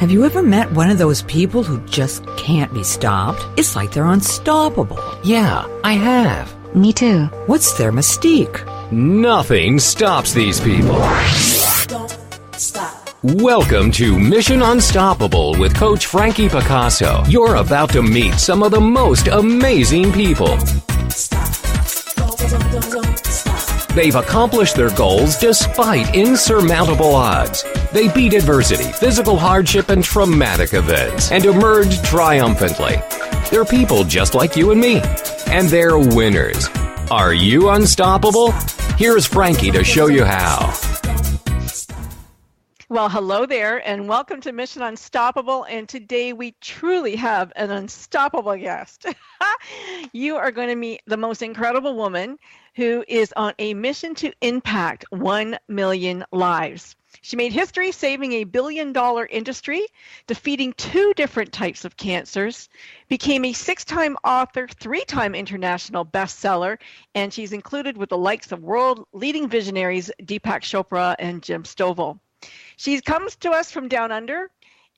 Have you ever met one of those people who just can't be stopped? It's like they're unstoppable. Yeah, I have. Me too. What's their mystique? Nothing stops these people. Don't stop. Welcome to Mission Unstoppable with Coach Frankie Picasso. You're about to meet some of the most amazing people. Stop. Don't stop. They've accomplished their goals despite insurmountable odds. They beat adversity, physical hardship, and traumatic events, and emerged triumphantly. They're people just like you and me, and they're winners. Are you unstoppable? Here's Frankie to show you how. Well, hello there, and welcome to Mission Unstoppable. And today we truly have an unstoppable guest. You are going to meet the most incredible woman who is on a mission to impact 1 million lives. She made history saving a billion-dollar industry, defeating 2 different types of cancers, became a 6-time author, 3-time international bestseller, and she's included with the likes of world-leading visionaries Deepak Chopra and Jim Stovall. She comes to us from down under,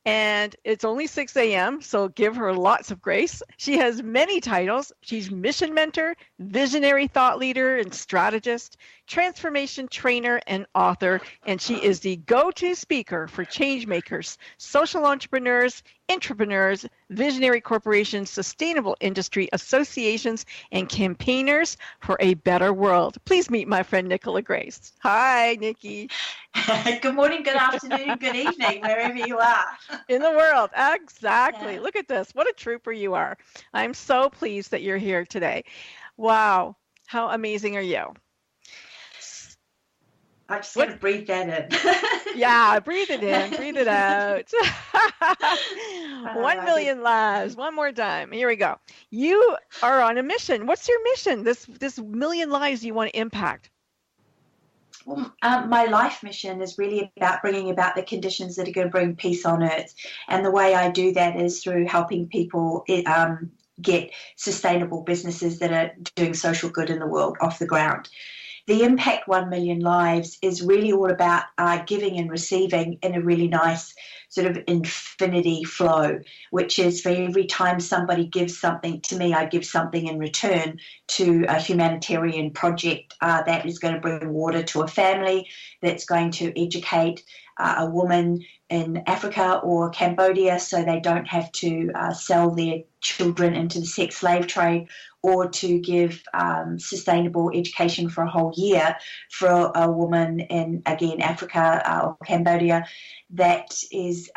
and it's only 6 a.m., so give her lots of grace. She has many titles. She's mission mentor, visionary thought leader and strategist, transformation trainer and author, and she is the go-to speaker for change makers, social entrepreneurs, visionary corporations, sustainable industry associations, and campaigners for a better world. Please meet my friend Nicola Grace. Hi, Nikki. Good morning, good afternoon, good evening, wherever you are. In the world, exactly. Yeah. Look at this. What a trooper you are. I'm so pleased that you're here today. Wow. How amazing are you? I just got to breathe that in. Yeah, breathe it in, breathe it out. 1 million lives. One more time. Here we go. You are on a mission. What's your mission? This million lives you want to impact? Well, my life mission is really about bringing about the conditions that are going to bring peace on earth. And the way I do that is through helping people get sustainable businesses that are doing social good in the world off the ground. The Impact 1 Million Lives is really all about giving and receiving in a really nice sort of infinity flow, which is for every time somebody gives something to me, I give something in return to a humanitarian project that is going to bring water to a family, that's going to educate a woman in Africa or Cambodia so they don't have to sell their children into the sex slave trade, or to give sustainable education for a whole year for a woman in, again, Africa or Cambodia that is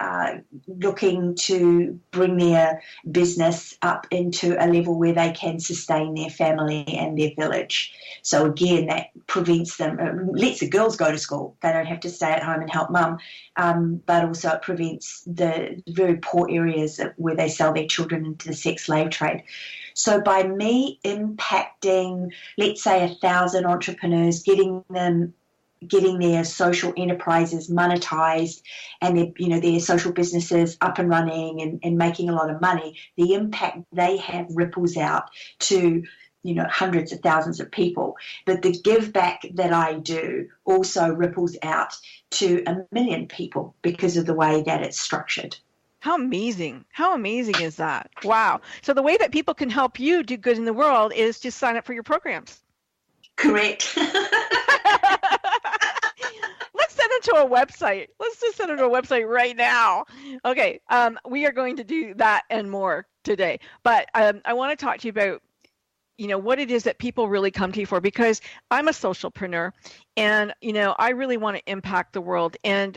looking to bring their business up into a level where they can sustain their family and their village. So again, that prevents them, lets the girls go to school. They don't have to stay at home and help mum, but also it prevents the very poor areas where they sell their children into the sex slave trade. So by me impacting, let's say, 1,000 entrepreneurs, getting their social enterprises monetized and their social businesses up and running and making a lot of money, the impact they have ripples out to hundreds of thousands of people. But the give back that I do also ripples out to 1 million people because of the way that it's structured. How amazing. How amazing is that? Wow. So the way that people can help you do good in the world is just sign up for your programs. Correct. Let's send them to a website. Let's just send them to a website right now. Okay. We are going to do that and more today. But I want to talk to you about what it is that people really come to you for, because I'm a socialpreneur and, I really want to impact the world, and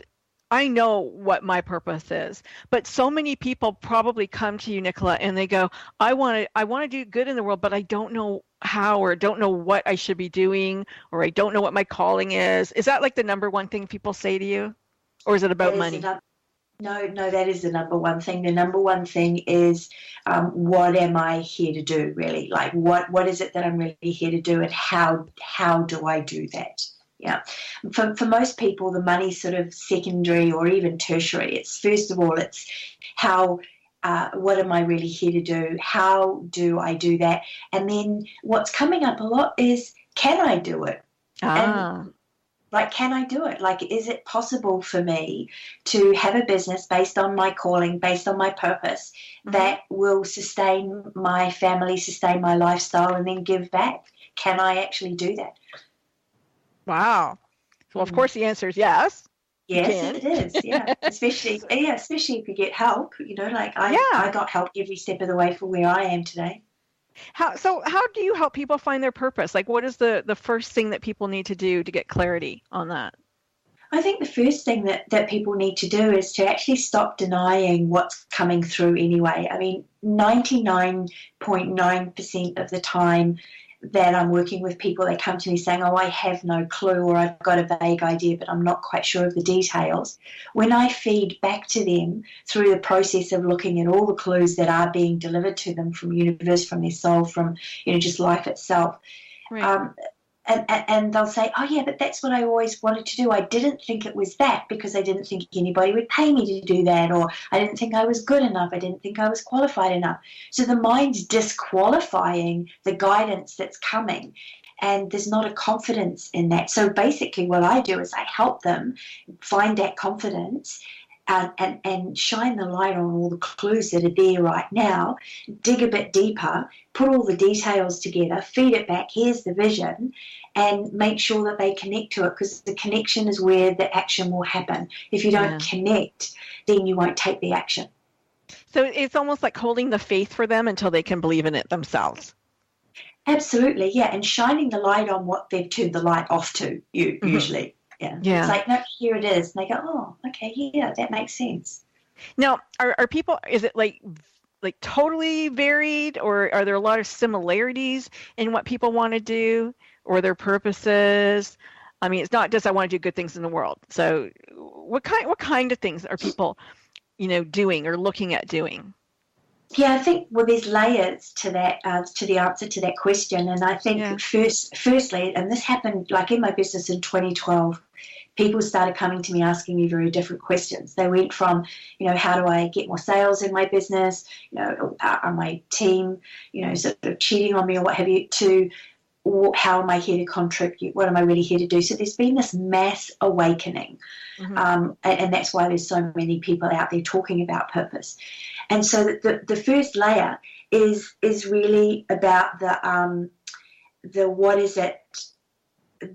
I know what my purpose is, but so many people probably come to you, Nicola, and they go, I want to do good in the world, but I don't know how, or don't know what I should be doing, or I don't know what my calling is. Is that like the number one thing people say to you, or is it about money? No, that is the number one thing. The number one thing is, what am I here to do, really? Like, what is it that I'm really here to do, and how do I do that? Yeah. For most people, the money's sort of secondary or even tertiary. It's first of all, it's how, what am I really here to do? How do I do that? And then what's coming up a lot is, can I do it? Like, can I do it? Like, is it possible for me to have a business based on my calling, based on my purpose, that will sustain my family, sustain my lifestyle, and then give back? Can I actually do that? Wow. Well, of course, the answer is yes. Yes, it is. Yeah, especially if you get help. You know, like I got help every step of the way for where I am today. How do you help people find their purpose? Like, what is the first thing that people need to do to get clarity on that? I think the first thing that people need to do is to actually stop denying what's coming through anyway. I mean, 99.9% of the time that I'm working with people, they come to me saying, oh, I have no clue, or I've got a vague idea, but I'm not quite sure of the details. When I feed back to them through the process of looking at all the clues that are being delivered to them from universe, from their soul, from, just life itself, right. And they'll say, oh, yeah, but that's what I always wanted to do. I didn't think it was that because I didn't think anybody would pay me to do that, or I didn't think I was good enough. I didn't think I was qualified enough. So the mind's disqualifying the guidance that's coming, and there's not a confidence in that. So basically what I do is I help them find that confidence and shine the light on all the clues that are there right now, dig a bit deeper, put all the details together, feed it back, here's the vision, and make sure that they connect to it, because the connection is where the action will happen. If you don't connect, then you won't take the action. So it's almost like holding the faith for them until they can believe in it themselves. Absolutely, yeah, and shining the light on what they've turned the light off to, usually. Yeah. It's like, no, here it is. And they go, oh, okay, yeah, that makes sense. Now, are people, is it like totally varied, or are there a lot of similarities in what people want to do or their purposes? I mean, it's not just I want to do good things in the world. So what kind of things are people, doing or looking at doing? Yeah, I think, there's layers to that, to the answer to that question. And I think firstly, and this happened like in my business in 2012, people started coming to me asking me very different questions. They went from, how do I get more sales in my business? Are my team, sort of cheating on me or what have you, to how am I here to contribute? What am I really here to do? So there's been this mass awakening. And that's why there's so many people out there talking about purpose. And so the first layer is really about the what is it,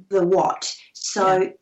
the what. So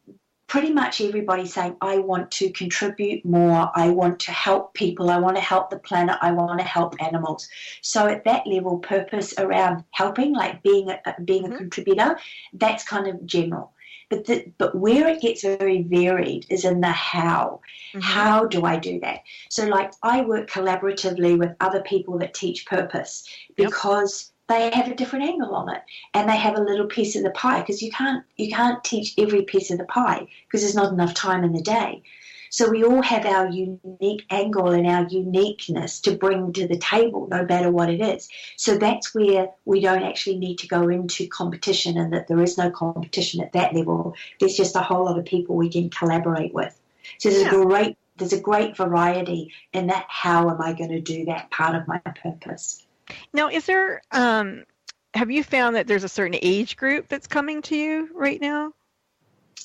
pretty much everybody's saying, I want to contribute more, I want to help people, I want to help the planet, I want to help animals. So at that level, purpose around helping, like being a contributor, that's kind of general. But where it gets very varied is in the how. How do I do that? So like I work collaboratively with other people that teach purpose because they have a different angle on it, and they have a little piece of the pie, because you can't teach every piece of the pie because there's not enough time in the day. So we all have our unique angle and our uniqueness to bring to the table, no matter what it is. So that's where we don't actually need to go into competition, and that there is no competition at that level. There's just a whole lot of people we can collaborate with. So there's a great variety in that. How am I going to do that part of my purpose? Now, is there, have you found that there's a certain age group that's coming to you right now?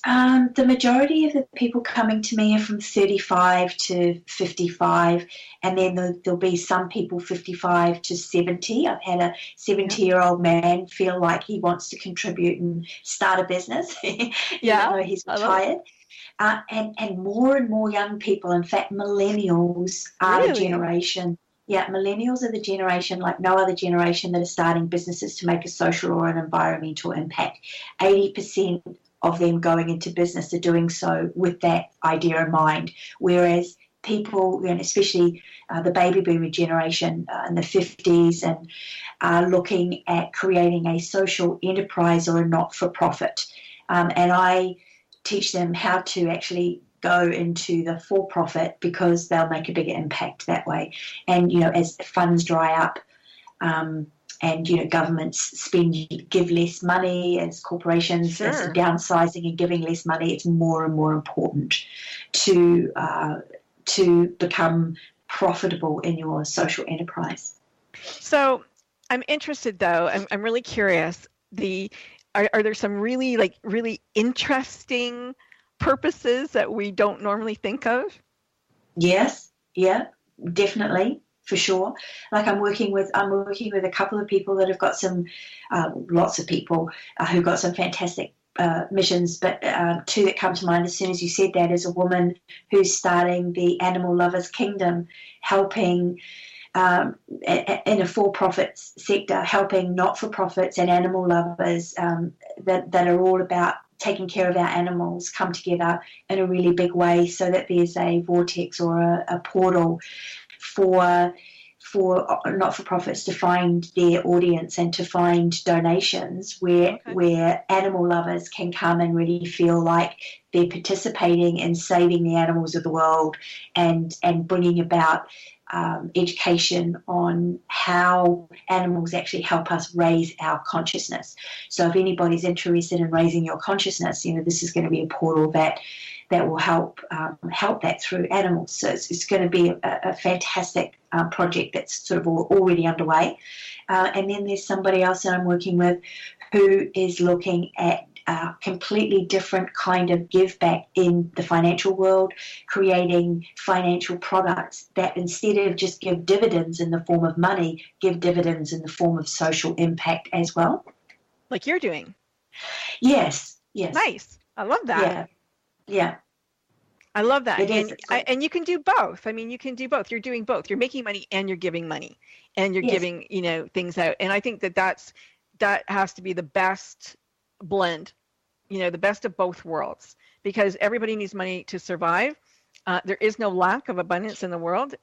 The majority of the people coming to me are from 35 to 55, and then there'll be some people 55 to 70. I've had a 70-year-old man feel like he wants to contribute and start a business, even though he's retired. And more young people, in fact, millennials are the generation. Yeah, millennials are the generation like no other generation that are starting businesses to make a social or an environmental impact. 80% of them going into business are doing so with that idea in mind, whereas people, especially the baby boomer generation in the 50s, and are looking at creating a social enterprise or a not-for-profit. And I teach them how to actually go into the for-profit, because they'll make a bigger impact that way. And, as funds dry up, and, governments give less money, as corporations are downsizing and giving less money, it's more and more important to become profitable in your social enterprise. So I'm interested, though, I'm really curious, are there some really interesting purposes that we don't normally think of? Yes, yeah, definitely, for sure. Like I'm working with a couple of people that have got some, lots of people who've got some fantastic missions, but two that come to mind as soon as you said that is a woman who's starting the Animal Lovers Kingdom, helping in a for-profit sector, helping not-for-profits and animal lovers that are all about taking care of our animals come together in a really big way, so that there's a vortex or a portal for not-for-profits to find their audience and to find donations where animal lovers can come and really feel like they're participating in saving the animals of the world and bringing about education on how animals actually help us raise our consciousness. So if anybody's interested in raising your consciousness, this is going to be a portal that will help that through animals. So it's going to be a fantastic project that's sort of already underway. And then there's somebody else that I'm working with who is looking at a completely different kind of give back in the financial world, creating financial products that instead of just give dividends in the form of money, give dividends in the form of social impact as well. Like you're doing. Yes. Nice. I love that. Yeah. I love that. And you can do both. I mean, you can do both. You're doing both. You're making money and you're giving money and you're giving, things out. And I think that has to be the best blend, the best of both worlds, because everybody needs money to survive. There is no lack of abundance in the world,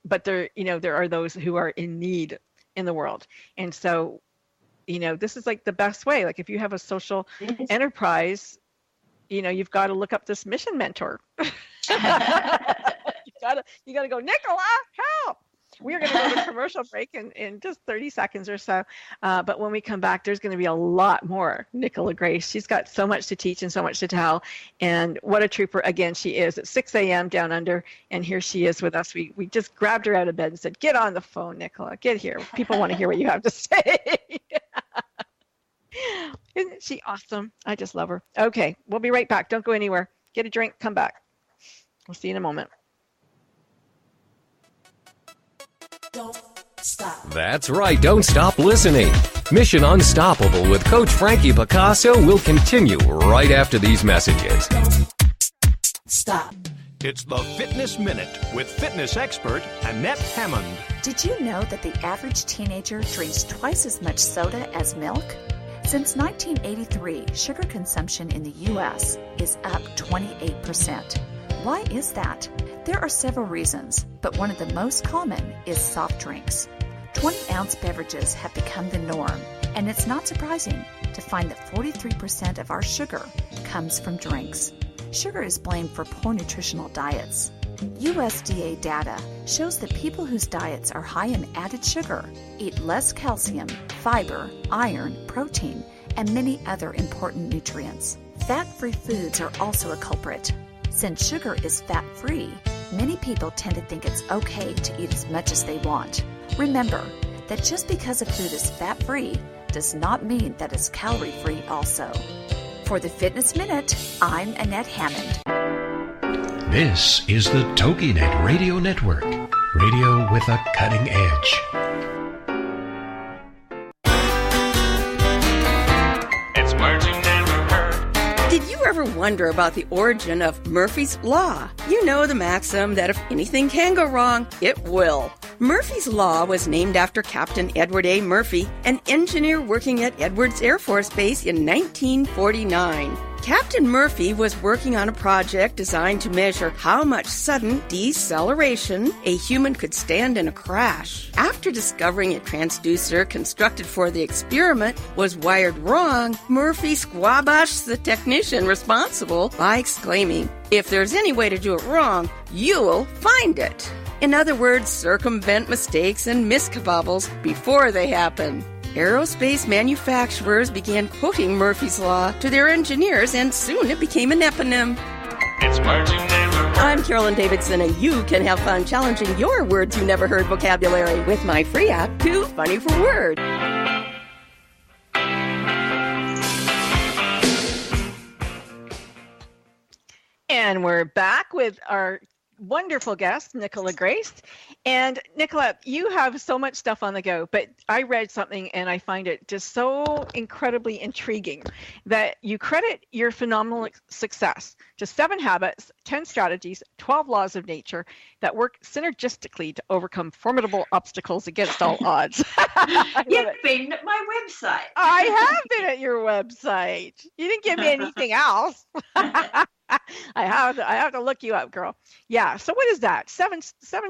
but there are those who are in need in the world. And so, this is like the best way. Like if you have a social enterprise, you've got to look up this mission mentor. you gotta go, Nicola, help. We're going to go to a commercial break in just 30 seconds or so. But when we come back, there's going to be a lot more Nicola Grace. She's got so much to teach and so much to tell. And what a trooper, again, she is. At 6 a.m. down under, and here she is with us. We just grabbed her out of bed and said, get on the phone, Nicola. Get here. People want to hear what you have to say. Isn't she awesome? I just love her. Okay, we'll be right back. Don't go anywhere. Get a drink. Come back. We'll see you in a moment. Don't stop. That's right. Don't stop listening. Mission Unstoppable with Coach Frankie Picasso will continue right after these messages. Don't stop. It's the Fitness Minute with fitness expert Annette Hammond. Did you know that the average teenager drinks twice as much soda as milk? Since 1983, sugar consumption in the U.S. is up 28%. Why is that? There are several reasons, but one of the most common is soft drinks. 20-ounce beverages have become the norm, and it's not surprising to find that 43% of our sugar comes from drinks. Sugar is blamed for poor nutritional diets. USDA data shows that people whose diets are high in added sugar eat less calcium, fiber, iron, protein, and many other important nutrients. Fat-free foods are also a culprit. Since sugar is fat-free, many people tend to think it's okay to eat as much as they want. Remember that just because a food is fat-free does not mean that it's calorie-free also. For the Fitness Minute, I'm Annette Hammond. This is the TogiNet Radio Network, radio with a cutting edge. It's words you never heard. Did you ever wonder about the origin of Murphy's Law? You know the maxim that if anything can go wrong, it will. Murphy's Law was named after Captain Edward A. Murphy, an engineer working at Edwards Air Force Base in 1949. Captain Murphy was working on a project designed to measure how much sudden deceleration a human could stand in a crash. After discovering a transducer constructed for the experiment was wired wrong, Murphy squabashed the technician responsible by exclaiming, "If there's any way to do it wrong, you'll find it." In other words, circumvent mistakes and miscabobbles before they happen. Aerospace manufacturers began quoting Murphy's Law to their engineers, and soon it became an eponym. It's words you never heard. I'm Carolyn Davidson, and you can have fun challenging your words you never heard vocabulary with my free app, Too Funny for Word. And we're back with our wonderful guest, Nicola Grace. And Nicola, you have so much stuff on the go, but I read something and I find it just so incredibly intriguing that you credit your phenomenal success to 7 habits, 10 strategies, 12 laws of nature that work synergistically to overcome formidable obstacles against all odds. You've been at my website. I have been at your website. You didn't give me anything else. I have to look you up, girl. Yeah. So what is that? Seven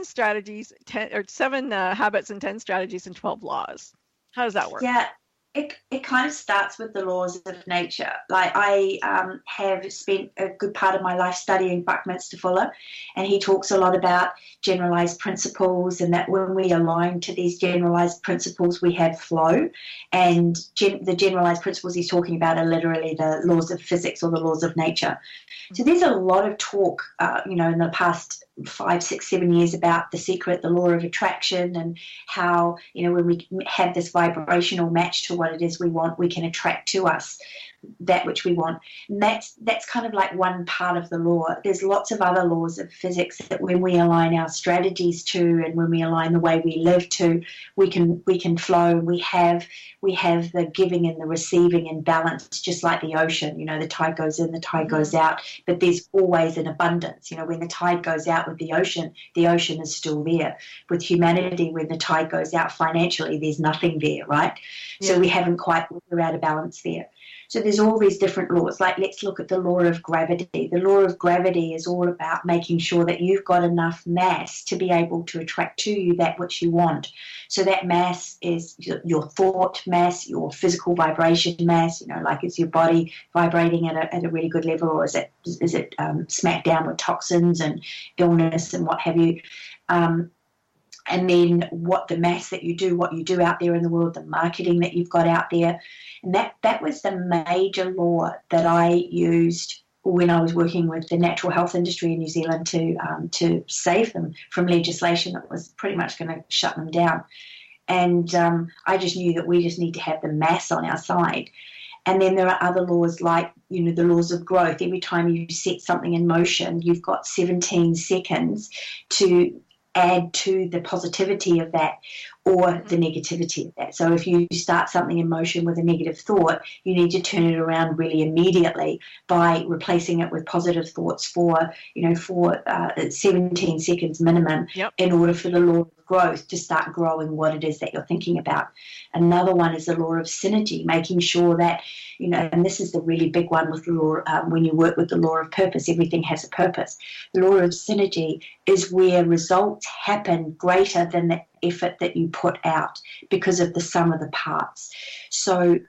strategies, 10 or 7 habits and 10 strategies and 12 laws. How does that work? Yeah. It kind of starts with the laws of nature. Like I have spent a good part of my life studying Buckminster Fuller, and he talks a lot about generalized principles, and that when we align to these generalized principles, we have flow. And the generalized principles he's talking about are literally the laws of physics or the laws of nature. So there's a lot of talk, in the past 5, 6, 7 years about The Secret, the law of attraction, and how, when we have this vibrational match to what it is we want, we can attract to us that which we want. And that's kind of like one part of the law. There's lots of other laws of physics that when we align our strategies to, and when we align the way we live to, we can flow. We have the giving and the receiving in balance, just like the ocean. The tide goes in, the tide goes out, but there's always an abundance. When the tide goes out with the ocean is still there. With humanity, when the tide goes out financially, there's nothing there, right? Yeah. So we haven't quite, we're out of balance there. So there's all these different laws. Like, let's look at the law of gravity. The law of gravity is all about making sure that you've got enough mass to be able to attract to you that which you want. So that mass is your thought mass, your physical vibration mass, like is your body vibrating at a really good level, or is it smacked down with toxins and illness and what have you. And then what the mass that you do, what you do out there in the world, the marketing that you've got out there. And that was the major law that I used when I was working with the natural health industry in New Zealand to save them from legislation that was pretty much going to shut them down. And I just knew that we just need to have the mass on our side. And then there are other laws like, the laws of growth. Every time you set something in motion, you've got 17 seconds to add to the positivity of that or the negativity of that. So if you start something in motion with a negative thought, you need to turn it around really immediately by replacing it with positive thoughts for 17 seconds minimum in order for the law of growth to start growing what it is that you're thinking about. Another one is the law of synergy, making sure that, and this is the really big one with the law, when you work with the law of purpose, everything has a purpose. The law of synergy is where results happen greater than the effort that you put out because of the sum of the parts. So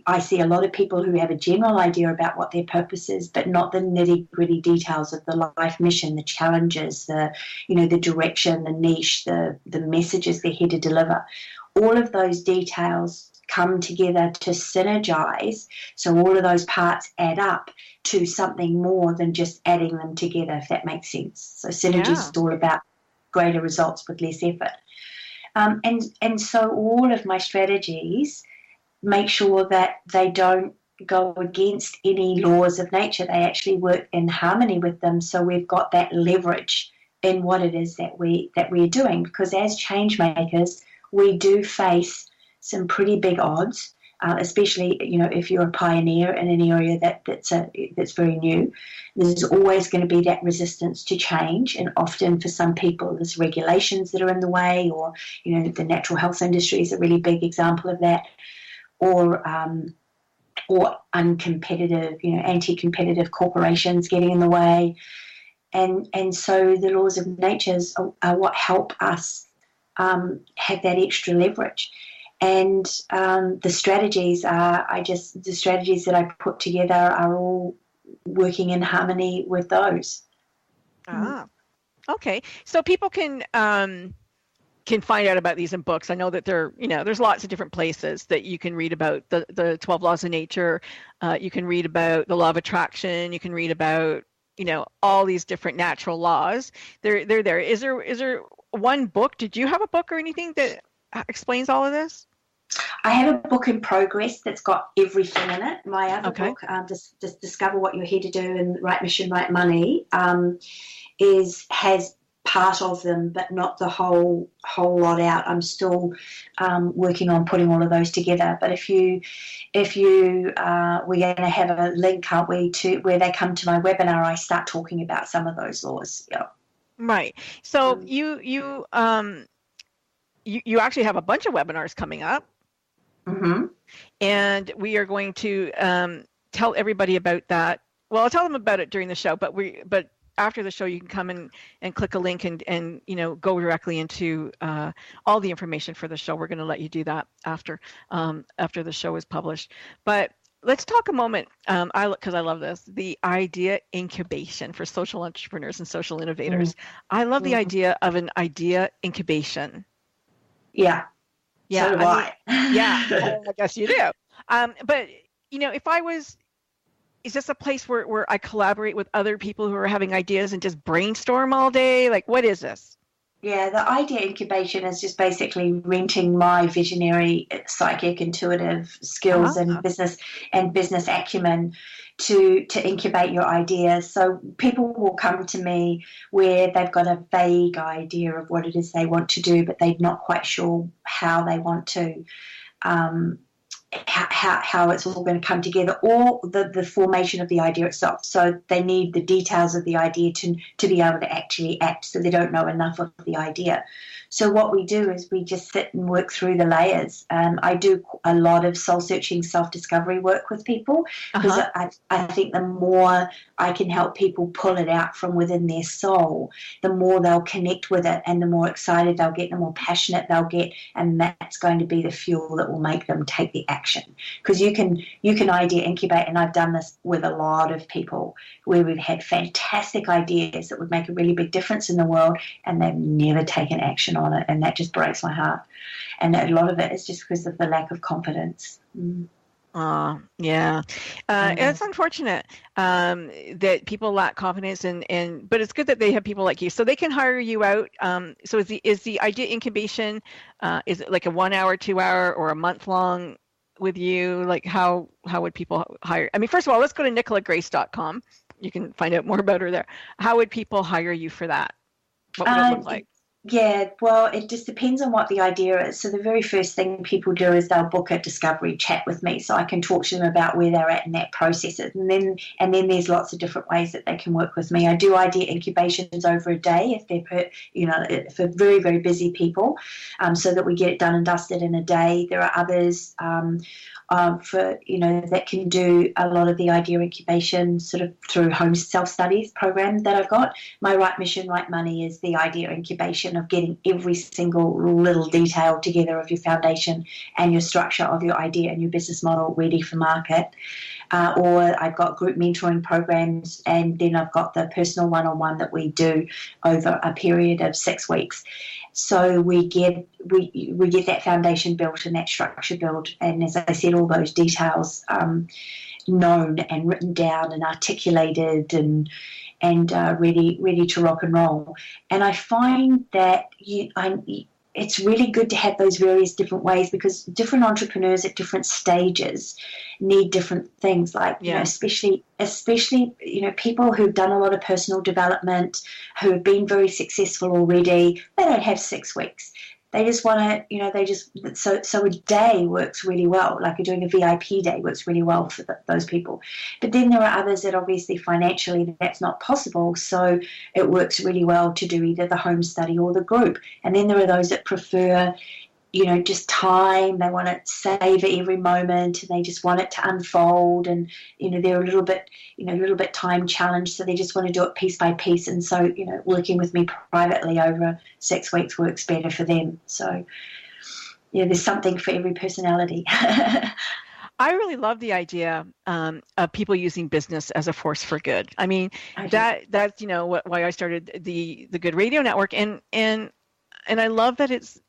I see a lot of people who have a general idea about what their purpose is, but not the nitty-gritty details of the life mission, the challenges, the direction, the niche, the messages they're here to deliver. All of those details come together to synergize, so all of those parts add up to something more than just adding them together, if that makes sense. So synergy is all about greater results with less effort. And so all of my strategies make sure that they don't go against any laws of nature. They actually work in harmony with them, so we've got that leverage in what it is that we're doing. Because as change makers, we do face some pretty big odds, especially if you're a pioneer in an area that's very new. There's always going to be that resistance to change, and often for some people there's regulations that are in the way, or the natural health industry is a really big example of that, or uncompetitive, anti-competitive corporations getting in the way, and so the laws of nature are what help us have that extra leverage. And the strategies that I put together are all working in harmony with those. Okay. So people can find out about these in books. I know that there's lots of different places that you can read about the 12 laws of nature. You can read about the law of attraction. You can read about all these different natural laws. They're there. Is there one book? Did you have a book or anything that explains all of this? I have a book in progress that's got everything in it. My other book, just Discover What You're Here to Do and Right Mission, Right Money, has part of them, but not the whole lot out. I'm still working on putting all of those together. But if you we're going to have a link, aren't we, to where they come to my webinar, I start talking about some of those laws. Yeah. Right. So you actually have a bunch of webinars coming up. Mm-hmm. And we are going to tell everybody about that. Well, I'll tell them about it during the show, but after the show, you can come and click a link and go directly into all the information for the show. We're going to let you do that after the show is published. But let's talk a moment, because I love this, the idea incubation for social entrepreneurs and social innovators. Mm-hmm. I love the idea of an idea incubation. Yeah. Yeah. So do I. Yeah. I guess you do. But if I was, is this a place where I collaborate with other people who are having ideas and just brainstorm all day? Like, what is this? Yeah, the idea incubation is just basically renting my visionary, psychic, intuitive skills and business acumen to incubate your ideas. So people will come to me where they've got a vague idea of what it is they want to do, but they're not quite sure how they want to. How it's all going to come together, or the formation of the idea itself. So they need the details of the idea to be able to actually act, so they don't know enough of the idea. So what we do is we just sit and work through the layers. I do a lot of soul-searching, self-discovery work with people, because I think the more I can help people pull it out from within their soul, the more they'll connect with it, and the more excited they'll get, the more passionate they'll get, and that's going to be the fuel that will make them take the action. Because you can idea incubate, and I've done this with a lot of people where we've had fantastic ideas that would make a really big difference in the world, and they've never taken action on it, and that just breaks my heart. And a lot of it is just because of the lack of confidence. Yeah. It's unfortunate that people lack confidence, but it's good that they have people like you, so they can hire you out. So is the idea incubation, is it like a 1 hour, 2 hour, or a month long with you? Like how would people hire? I mean, first of all, let's go to nicolagrace.com. You can find out more about her there. How would people hire you for that? What would it look like? Yeah, well, it just depends on what the idea is. So the very first thing people do is they'll book a discovery chat with me, so I can talk to them about where they're at in that process. And then there's lots of different ways that they can work with me. I do idea incubations over a day if they're for very, very busy people, so that we get it done and dusted in a day. There are others that can do a lot of the idea incubation sort of through home self-studies program that I've got. My Right Mission, Right Money is the idea incubation of getting every single little detail together of your foundation and your structure of your idea and your business model ready for market. Or I've got group mentoring programs, and then I've got the personal one-on-one that we do over a period of 6 weeks. So we get that foundation built and that structure built, and as I said, all those details known and written down and articulated and ready to rock and roll. And I find that it's really good to have those various different ways, because different entrepreneurs at different stages need different things. Like, especially people who've done a lot of personal development, who have been very successful already, they don't have 6 weeks. They just want to, so a day works really well. Like doing a VIP day works really well for those people. But then there are others that obviously financially that's not possible. So it works really well to do either the home study or the group. And then there are those that prefer, just time. They want to savor every moment, and they just want it to unfold. And, they're a little bit time challenged. So they just want to do it piece by piece. And so, working with me privately over 6 weeks works better for them. So, there's something for every personality. I really love the idea of people using business as a force for good. I mean, that's why I started the Good Radio Network, and I love that it's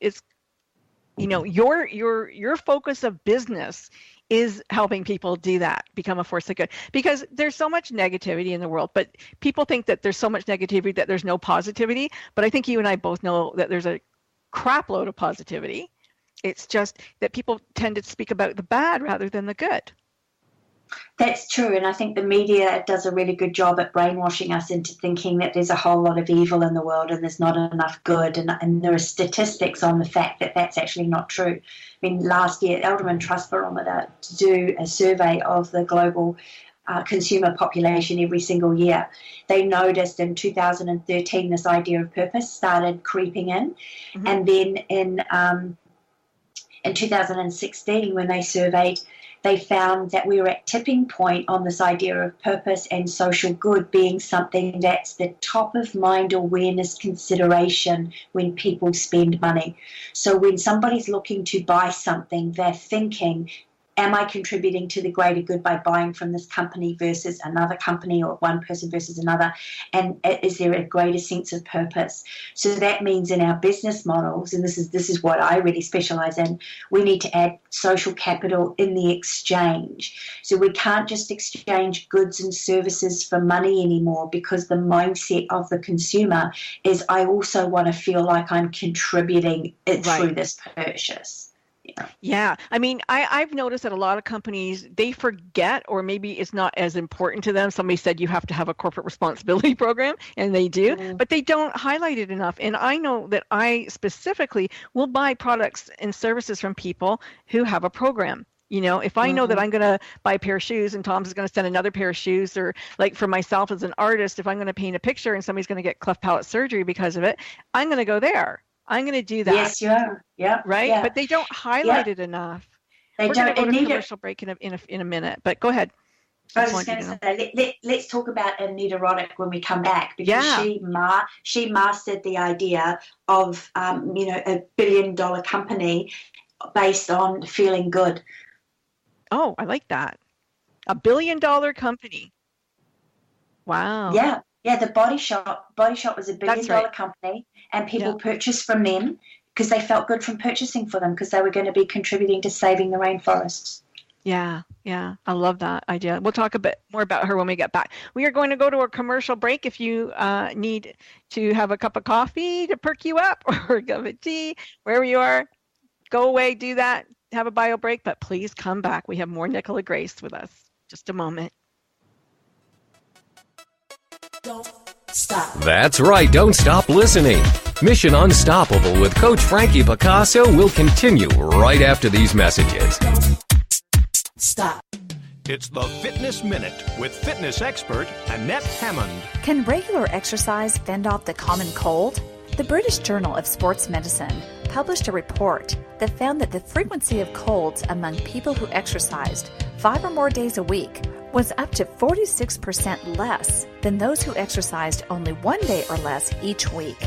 your focus of business is helping people do that, become a force of good, because there's so much negativity in the world. But people think that there's so much negativity that there's no positivity. But I think you and I both know that there's a crap load of positivity. It's just that people tend to speak about the bad rather than the good. That's true, and I think the media does a really good job at brainwashing us into thinking that there's a whole lot of evil in the world and there's not enough good, and there are statistics on the fact that that's actually not true. I mean, last year, Elderman Trust Barometer to do a survey of the global consumer population every single year. They noticed in 2013 this idea of purpose started creeping in, and then in 2016 when they surveyed, they found that we were at tipping point on this idea of purpose and social good being something that's the top of mind awareness consideration when people spend money. So when somebody's looking to buy something, they're thinking, am I contributing to the greater good by buying from this company versus another company, or one person versus another? And is there a greater sense of purpose? So that means in our business models, and this is what I really specialize in, we need to add social capital in the exchange. So we can't just exchange goods and services for money anymore, because the mindset of the consumer is, I also want to feel like I'm contributing it through this purchase. Yeah. I mean, I've noticed that a lot of companies, they forget, or maybe it's not as important to them. Somebody said you have to have a corporate responsibility program, and they do, but they don't highlight it enough. And I know that I specifically will buy products and services from people who have a program. You know, if I know that I'm going to buy a pair of shoes and Tom's going to send another pair of shoes, or like for myself as an artist, if I'm going to paint a picture and somebody's going to get cleft palate surgery because of it, I'm going to go there. I'm going to do that. Yes, you are. Yeah. Right? Yeah. But they don't highlight it enough. They We're don't. going to go to commercial break in a minute, but go ahead. I was just going to say, let's talk about Anita Roddick when we come back, because she mastered the idea of, a billion-dollar company based on feeling good. Oh, I like that. A billion-dollar company. Wow. Yeah. Yeah, the Body Shop was a billion-dollar company, and people purchased from them because they felt good from purchasing for them, because they were going to be contributing to saving the rainforests. Yeah, I love that idea. We'll talk a bit more about her when we get back. We are going to go to a commercial break. If you need to have a cup of coffee to perk you up, or a cup of tea, wherever you are, go away, do that, have a bio break, but please come back. We have more Nicola Grace with us. Just a moment. Don't stop. That's right, don't stop listening. Mission Unstoppable with Coach Frankie Picasso will continue right after these messages. Don't stop. It's the Fitness Minute with fitness expert Annette Hammond. Can regular exercise fend off the common cold? The British Journal of Sports Medicine published a report that found that the frequency of colds among people who exercised 5 or more days a week was up to 46% less than those who exercised only 1 day or less each week.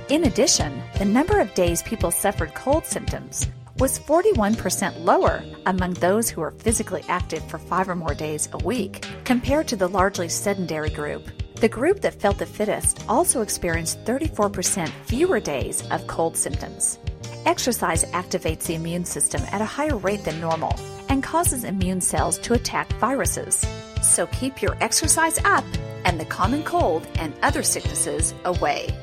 In addition, the number of days people suffered cold symptoms was 41% lower among those who were physically active for 5 or more days a week compared to the largely sedentary group. The group that felt the fittest also experienced 34% fewer days of cold symptoms. Exercise activates the immune system at a higher rate than normal and causes immune cells to attack viruses. So keep your exercise up and the common cold and other sicknesses away.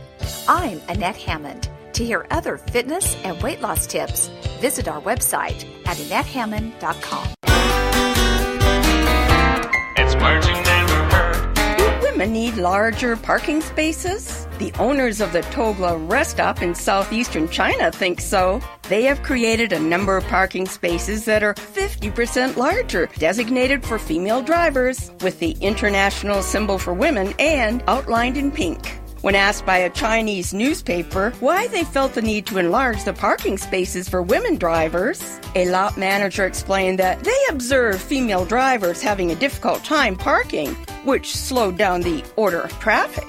I'm Annette Hammond. To hear other fitness and weight loss tips, visit our website at AnnetteHammond.com. It's words you never heard. Do women need larger parking spaces? The owners of the Togla rest stop in southeastern China think so. They have created a number of parking spaces that are 50% larger, designated for female drivers, with the international symbol for women and outlined in pink. When asked by a Chinese newspaper why they felt the need to enlarge the parking spaces for women drivers, a lot manager explained that they observed female drivers having a difficult time parking, which slowed down the order of traffic.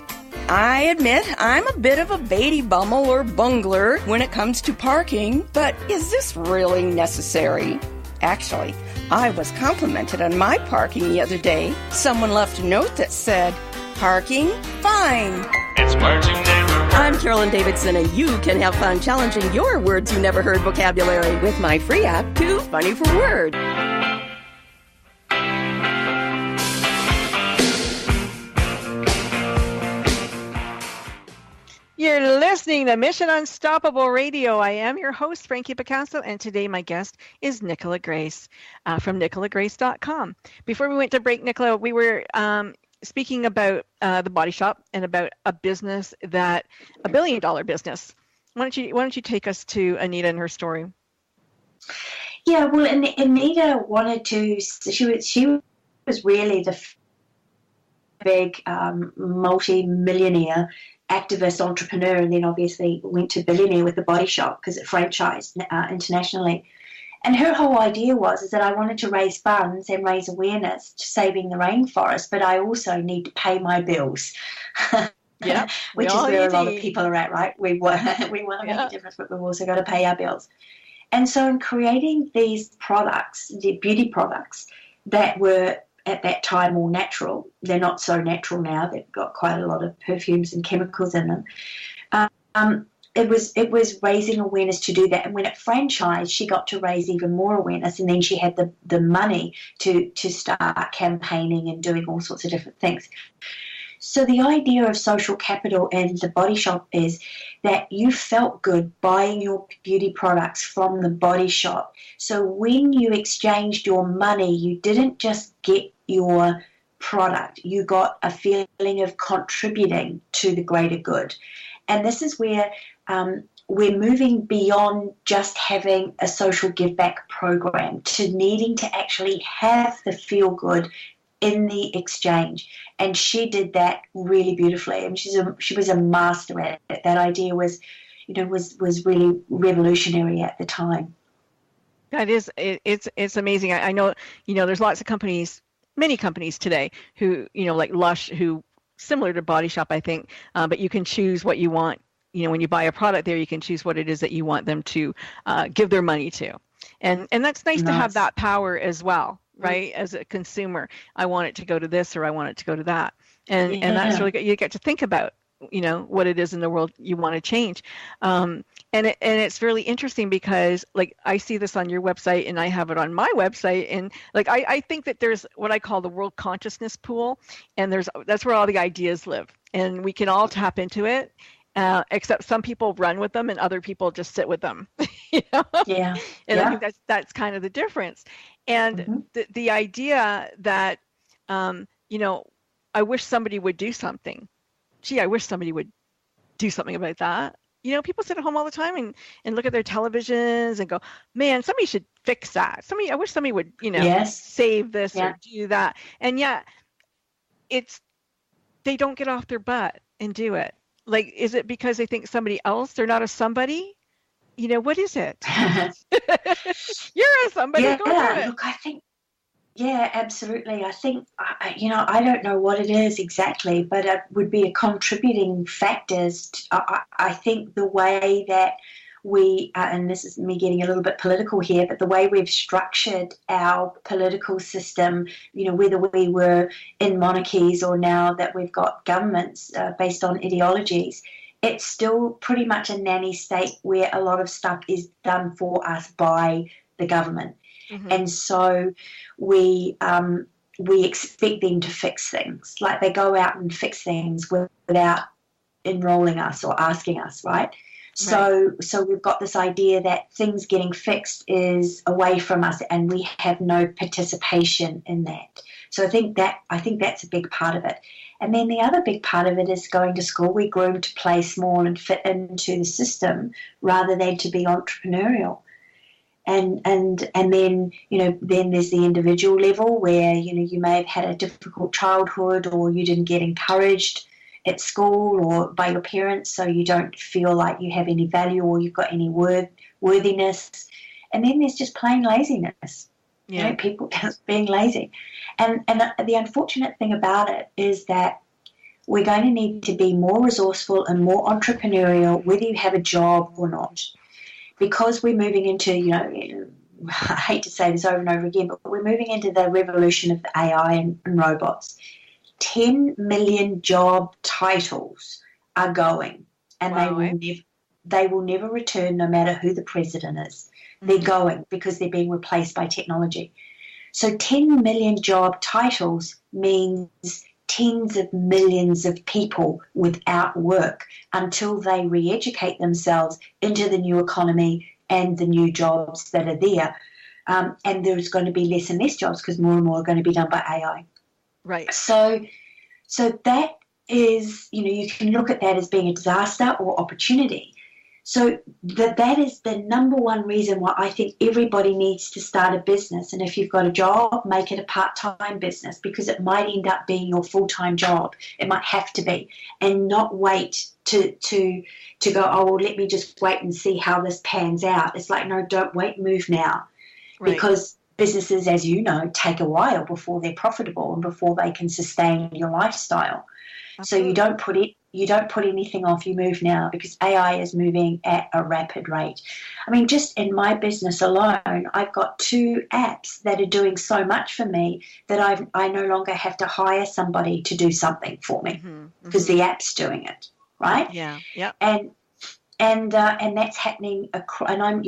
I admit I'm a bit of a baity bummel or bungler when it comes to parking, but is this really necessary? Actually, I was complimented on my parking the other day. Someone left a note that said, "Parking? Fine." It's words you never heard. I'm Carolyn Davidson, and you can have fun challenging your words you never heard vocabulary with my free app, Too Funny for Word. You're listening listening to Mission Unstoppable Radio. I am your host, Frankie Picasso, and today my guest is Nicola Grace from NicolaGrace.com. Before we went to break, Nicola, we were speaking about the Body Shop and about a business $1 billion business. Why don't you take us to Anita and her story? Yeah, well, Anita wanted to. She was really the big multi-millionaire activist entrepreneur, and then obviously went to billionaire with the Body Shop because it franchised internationally. And her whole idea is that I wanted to raise funds and raise awareness to saving the rainforest, but I also need to pay my bills. Yeah, which is where a lot of people are at, right? We want to make a difference, but we've also got to pay our bills. And so in creating these products, the beauty products that were at that time all natural, they're not so natural now. They've got quite a lot of perfumes and chemicals in them. It was raising awareness to do that. And when it franchised, she got to raise even more awareness. And then she had the money to start campaigning and doing all sorts of different things. So the idea of social capital and the Body Shop is that you felt good buying your beauty products from the Body Shop. So when you exchanged your money, you didn't just get your product, you got a feeling of contributing to the greater good. And this is where we're moving beyond just having a social give back program to needing to actually have the feel good in the exchange. And she did that really beautifully. And she was a master at it. That idea was really revolutionary at the time. That is, it's amazing. I know, there's lots of companies, many companies today who, like Lush, who similar to Body Shop, I think, but you can choose what you want. When you buy a product there, you can choose what it is that you want them to give their money to. And that's nice to have that power as well, right? As a consumer, I want it to go to this or I want it to go to that. And that's really good. You get to think about, what it is in the world you want to change. And it's really interesting because like I see this on your website and I have it on my website, and like I think that there's what I call the world consciousness pool, and that's where all the ideas live, and we can all tap into it. Except some people run with them and other people just sit with them. Yeah. And I think that's kind of the difference. And the idea that, I wish somebody would do something. Gee, I wish somebody would do something about that. People sit at home all the time and look at their televisions and go, man, somebody should fix that. I wish somebody would, save this or do that. And yet they don't get off their butt and do it. Like, is it because they think somebody else, they're not a somebody? What is it? You're a somebody. Go for it. Look, I think, absolutely. I think, I don't know what it is exactly, but it would be a contributing factors. I think the way that we, and this is me getting a little bit political here, but the way we've structured our political system, whether we were in monarchies or now that we've got governments based on ideologies, it's still pretty much a nanny state where a lot of stuff is done for us by the government. Mm-hmm. And so we expect them to fix things. Like they go out and fix things without enrolling us or asking us, right? So we've got this idea that things getting fixed is away from us and we have no participation in that. So I think that's a big part of it. And then the other big part of it is going to school. We're groomed to play small and fit into the system rather than to be entrepreneurial. And then, then there's the individual level where, you may have had a difficult childhood or you didn't get encouraged at school or by your parents, so you don't feel like you have any value or you've got any worthiness. And then there's just plain laziness. People just being lazy. And the unfortunate thing about it is that we're going to need to be more resourceful and more entrepreneurial, whether you have a job or not, because we're moving into, I hate to say this over and over again, but we're moving into the revolution of the AI and robots. 10 million job titles are going, and they will never return no matter who the president is. They're going because they're being replaced by technology. So 10 million job titles means tens of millions of people without work until they re-educate themselves into the new economy and the new jobs that are there. And there's going to be less and less jobs because more and more are going to be done by AI. Right. So that is, you can look at that as being a disaster or opportunity. So that is the number one reason why I think everybody needs to start a business. And if you've got a job, make it a part-time business, because it might end up being your full-time job. It might have to be, and not wait to go, oh, well, let me just wait and see how this pans out. It's like, no, don't wait, move now. Right. Because businesses, as you know, take a while before they're profitable and before they can sustain your lifestyle. Absolutely. So you don't put anything off, you move now, because AI is moving at a rapid rate. I mean, just in my business alone, I've got 2 apps that are doing so much for me that I no longer have to hire somebody to do something for me, because the app's doing it, right? Yeah, yeah. And that's happening. And I'm,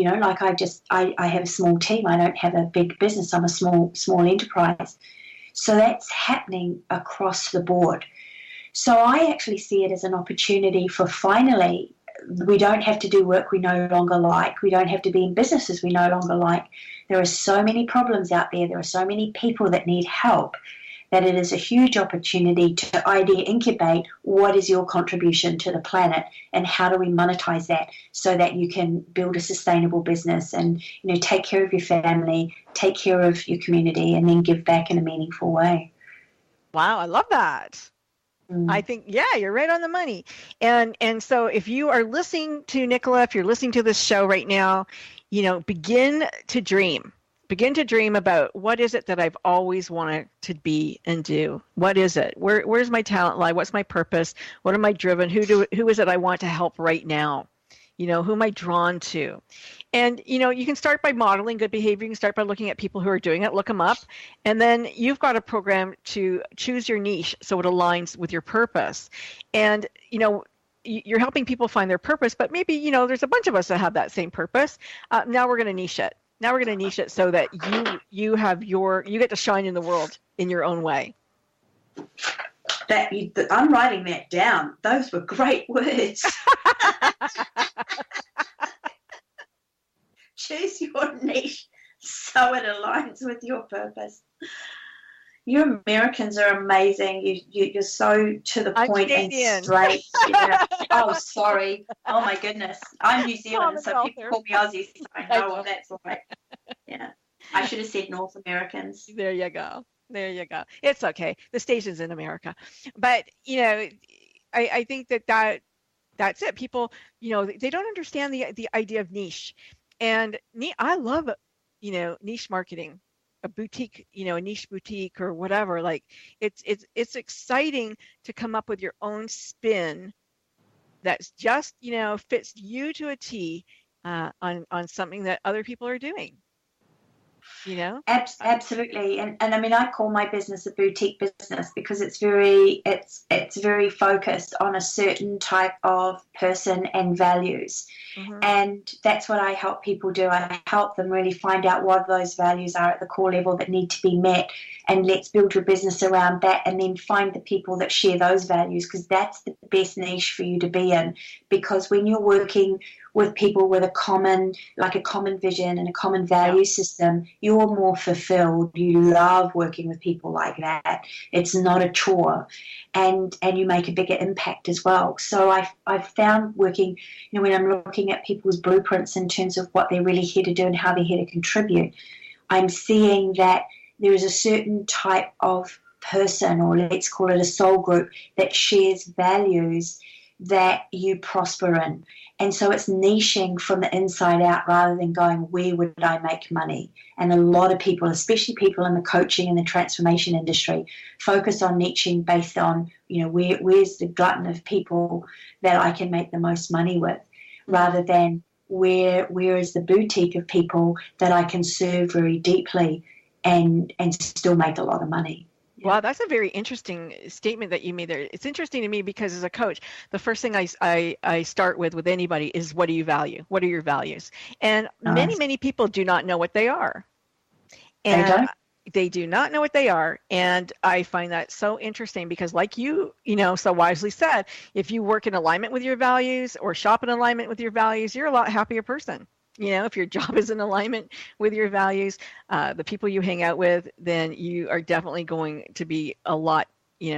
I have a small team. I don't have a big business. I'm a small enterprise. So that's happening across the board. So I actually see it as an opportunity for finally, we don't have to do work we no longer like. We don't have to be in businesses we no longer like. There are so many problems out there. There are so many people that need help that it is a huge opportunity to idea incubate what is your contribution to the planet and how do we monetize that so that you can build a sustainable business and, take care of your family, take care of your community, and then give back in a meaningful way. Wow, I love that. I think, you're right on the money. And so if you are listening to Nicola, if you're listening to this show right now, begin to dream. Begin to dream about what is it that I've always wanted to be and do. What is it? Where's my talent lie? What's my purpose? What am I driven? Who is it I want to help right now? Who am I drawn to? And, you can start by modeling good behavior. You can start by looking at people who are doing it, look them up. And then you've got a program to choose your niche so it aligns with your purpose. And, you're helping people find their purpose, but maybe, there's a bunch of us that have that same purpose. Now we're going to niche it. Now we're going to niche it so that you get to shine in the world in your own way. I'm writing that down. Those were great words. Choose your niche so it aligns with your purpose. You Americans are amazing. You're so to the point and straight. Oh, sorry. Oh, my goodness. I'm New Zealand, so people call me Aussie. So I know, well, that's all right. Yeah. I should have said North Americans. There you go. It's okay. The station's in America. But, I think that's it. People, they don't understand the idea of niche. And I love, niche marketing, a boutique, a niche boutique or whatever. Like it's exciting to come up with your own spin that's just, fits you to a T on something that other people are doing. Absolutely. And I mean, I call my business a boutique business because it's very focused on a certain type of person and values. And that's what I help people do. I help them really find out what those values are at the core level that need to be met, and let's build your business around that, and then find the people that share those values, because that's the best niche for you to be in. Because when you're working with people with a common vision and a common value system, you're more fulfilled. You love working with people like that. It's not a chore, and you make a bigger impact as well. So I've found working, when I'm looking at people's blueprints in terms of what they're really here to do and how they're here to contribute, I'm seeing that there is a certain type of person, or let's call it a soul group, that shares values that you prosper in. And so it's niching from the inside out rather than going, where would I make money? And a lot of people, especially people in the coaching and the transformation industry, focus on niching based on, where's the glutton of people that I can make the most money with, rather than where is the boutique of people that I can serve very deeply and still make a lot of money. Wow, that's a very interesting statement that you made there. It's interesting to me because as a coach, the first thing I start with anybody is, what do you value? What are your values? And many people do not know what they are. And they don't. They do not know what they are. And I find that so interesting because like you so wisely said, if you work in alignment with your values or shop in alignment with your values, you're a lot happier person. If your job is in alignment with your values, the people you hang out with, then you are definitely going to be a lot,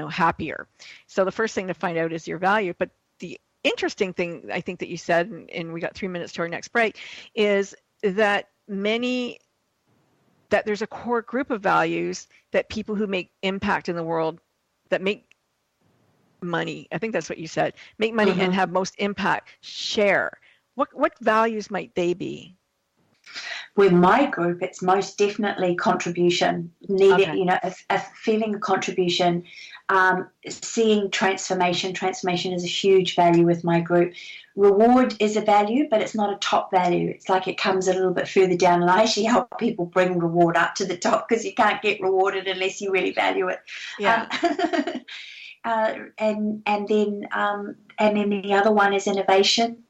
happier. So the first thing to find out is your value. But the interesting thing I think that you said, and we got 3 minutes to our next break, is that there's a core group of values that people who make impact in the world, that make money, I think that's what you said, make money and have most impact, share. What values might they be? With my group, it's most definitely contribution. A feeling of contribution, seeing transformation. Transformation is a huge value with my group. Reward is a value, but it's not a top value. It's like it comes a little bit further down, and I actually help people bring reward up to the top because you can't get rewarded unless you really value it. Yeah. And then the other one is innovation,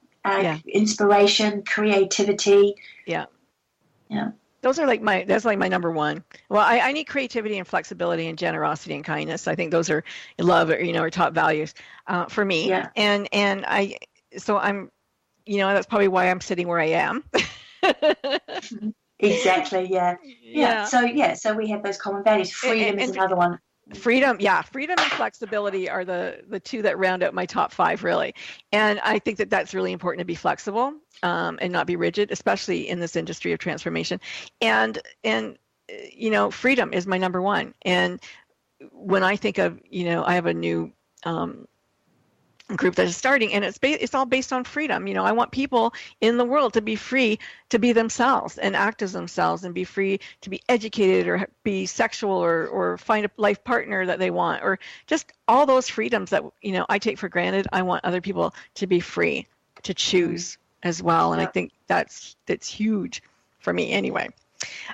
inspiration, creativity. Yeah. Those are that's my number one. Well, I need creativity and flexibility and generosity and kindness. I think those are are top values for me. Yeah. And so I'm, that's probably why I'm sitting where I am. Exactly. Yeah. So we have those common values. Freedom is another one. Freedom and flexibility are the two that round out my top 5, really. And I think that that's really important, to be flexible and not be rigid, especially in this industry of transformation. And freedom is my number one. And when I think of, I have a new group that is starting, and it's all based on freedom. I want people in the world to be free to be themselves and act as themselves, and be free to be educated or be sexual or find a life partner that they want, or just all those freedoms that I take for granted. I want other people to be free to choose as well, and I think that's huge for me anyway.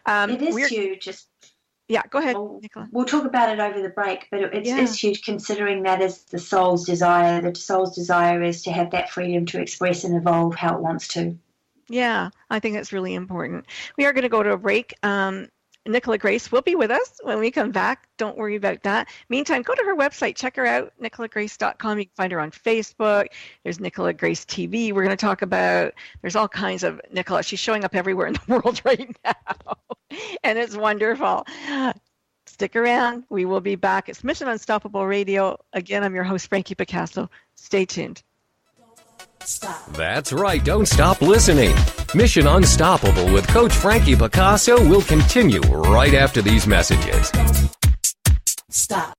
It is huge. Yeah, go ahead, Nicola. We'll talk about it over the break, but it's huge, considering that is the soul's desire. The soul's desire is to have that freedom to express and evolve how it wants to. Yeah, I think that's really important. We are going to go to a break. Nicola Grace will be with us when we come back. Don't worry about that. Meantime, go to her website. Check her out, nicolagrace.com. You can find her on Facebook. There's Nicola Grace TV. We're going to talk about, there's all kinds of Nicola. She's showing up everywhere in the world right now, and it's wonderful. Stick around. We will be back. It's Mission Unstoppable Radio. Again, I'm your host, Frankie Picasso. Stay tuned. Stop. That's right. Don't stop listening. Mission Unstoppable with Coach Frankie Picasso will continue right after these messages. Stop.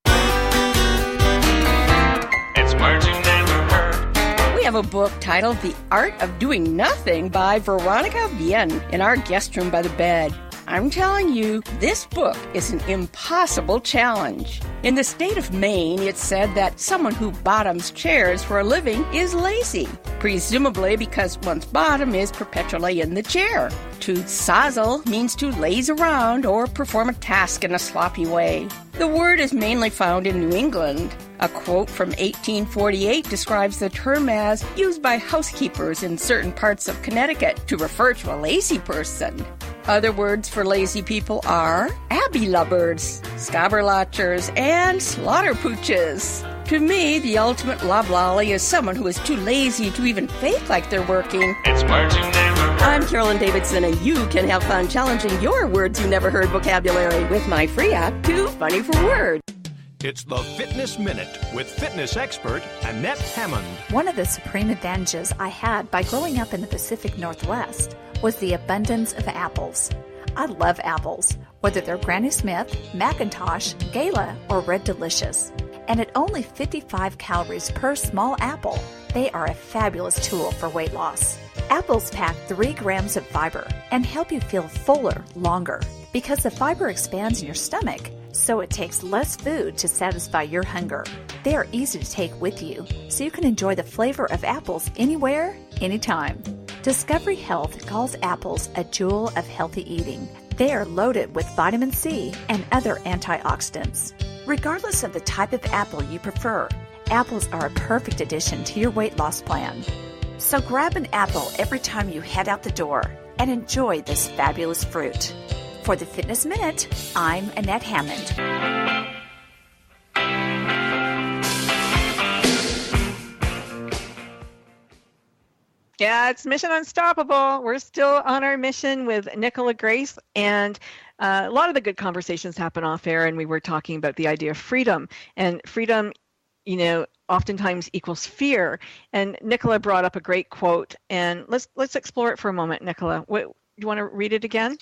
It's words you never heard. We have a book titled The Art of Doing Nothing by Veronica Bien in our guest room by the bed. I'm telling you, this book is an impossible challenge. In the state of Maine, it's said that someone who bottoms chairs for a living is lazy, presumably because one's bottom is perpetually in the chair. To sozzle means to laze around or perform a task in a sloppy way. The word is mainly found in New England. A quote from 1848 describes the term as used by housekeepers in certain parts of Connecticut to refer to a lazy person. Other words for lazy people are abbey-lubbers, scabberlatchers, and slaughter-pooches. To me, the ultimate loblolly is someone who is too lazy to even fake like they're working. It's words you never heard. I'm Carolyn Davidson, and you can have fun challenging your words you never heard vocabulary with my free app, Too Funny for Words. It's the Fitness Minute with fitness expert Annette Hammond. One of the supreme advantages I had by growing up in the Pacific Northwest was the abundance of apples. I love apples, whether they're Granny Smith, Macintosh, Gala, or Red Delicious. And at only 55 calories per small apple, they are a fabulous tool for weight loss. Apples pack 3 grams of fiber and help you feel fuller longer because the fiber expands in your stomach, so it takes less food to satisfy your hunger. They are easy to take with you, so you can enjoy the flavor of apples anywhere, anytime. Discovery Health calls apples a jewel of healthy eating. They are loaded with vitamin C and other antioxidants. Regardless of the type of apple you prefer, apples are a perfect addition to your weight loss plan. So grab an apple every time you head out the door and enjoy this fabulous fruit. For the Fitness Minute, I'm Annette Hammond. Yeah, it's Mission Unstoppable. We're still on our mission with Nicola Grace, and a lot of the good conversations happen off air, and we were talking about the idea of freedom. And freedom, oftentimes equals fear. And Nicola brought up a great quote, and let's explore it for a moment, Nicola. Do you want to read it again?